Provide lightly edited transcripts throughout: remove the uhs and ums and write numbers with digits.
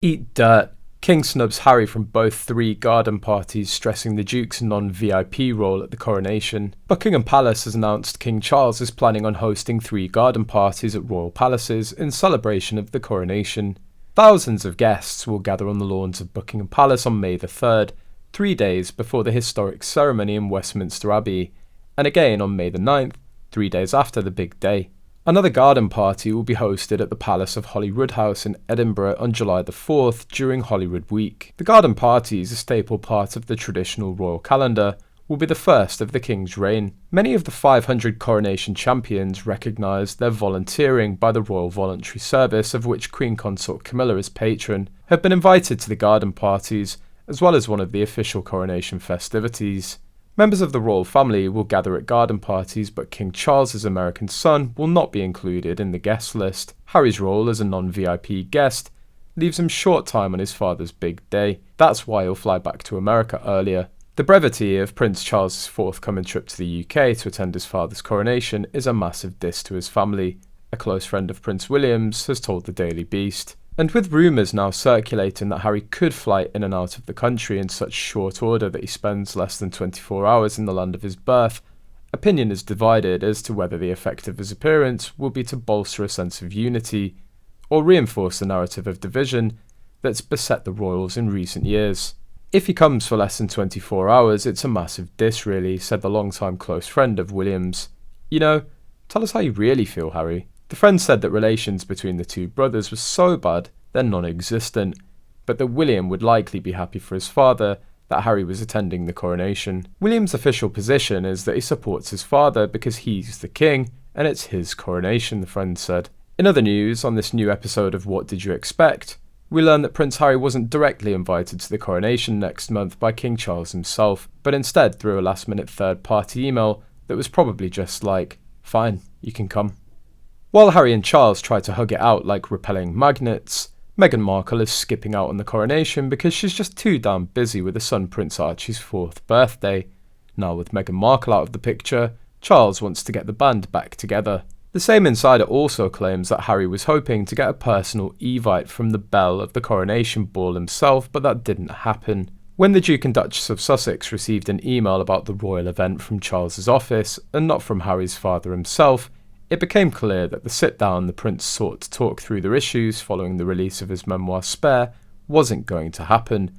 Eat dirt. King snubs Harry from both 3 garden parties, stressing the Duke's non-VIP role at the coronation. Buckingham Palace has announced King Charles is planning on hosting 3 garden parties at royal palaces in celebration of the coronation. Thousands of guests will gather on the lawns of Buckingham Palace on May the 3rd, 3 days before the historic ceremony in Westminster Abbey, and again on May the 9th, 3 days after the big day. Another garden party will be hosted at the Palace of Holyrood House in Edinburgh on July the 4th during Holyrood Week. The garden parties, a staple part of the traditional royal calendar, will be the first of the King's reign. Many of the 500 coronation champions recognised their volunteering by the Royal Voluntary Service, of which Queen Consort Camilla is patron, have been invited to the garden parties, as well as one of the official coronation festivities. Members of the royal family will gather at garden parties, but King Charles's American son will not be included in the guest list. Harry's role as a non-VIP guest leaves him short time on his father's big day. That's why he'll fly back to America earlier. The brevity of Prince Charles's forthcoming trip to the UK to attend his father's coronation is a massive diss to his family, a close friend of Prince William's has told the Daily Beast. And with rumours now circulating that Harry could fly in and out of the country in such short order that he spends less than 24 hours in the land of his birth, opinion is divided as to whether the effect of his appearance will be to bolster a sense of unity, or reinforce the narrative of division that's beset the royals in recent years. If he comes for less than 24 hours, it's a massive diss really, said the longtime close friend of William's. You know, tell us how you really feel, Harry. The friend said that relations between the 2 brothers were so bad they're non-existent, but that William would likely be happy for his father that Harry was attending the coronation. William's official position is that he supports his father because he's the king and it's his coronation, the friend said. In other news, on this new episode of What Did You Expect?, we learn that Prince Harry wasn't directly invited to the coronation next month by King Charles himself, but instead through a last-minute third-party email that was probably just like, fine, you can come. While Harry and Charles try to hug it out like repelling magnets, Meghan Markle is skipping out on the coronation because she's just too damn busy with her son Prince Archie's 4th birthday. Now with Meghan Markle out of the picture, Charles wants to get the band back together. The same insider also claims that Harry was hoping to get a personal evite from the belle of the coronation ball himself, but that didn't happen. When the Duke and Duchess of Sussex received an email about the royal event from Charles's office, and not from Harry's father himself, it became clear that the sit-down the prince sought to talk through their issues following the release of his memoir Spare wasn't going to happen,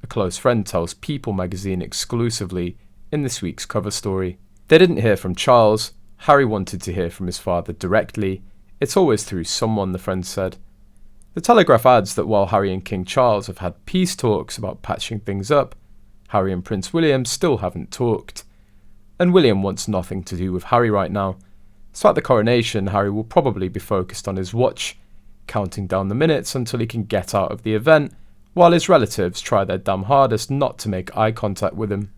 a close friend tells People magazine exclusively in this week's cover story. They didn't hear from Charles. Harry wanted to hear from his father directly. It's always through someone, the friend said. The Telegraph adds that while Harry and King Charles have had peace talks about patching things up, Harry and Prince William still haven't talked. And William wants nothing to do with Harry right now. So at the coronation, Harry will probably be focused on his watch, counting down the minutes until he can get out of the event, while his relatives try their damn hardest not to make eye contact with him.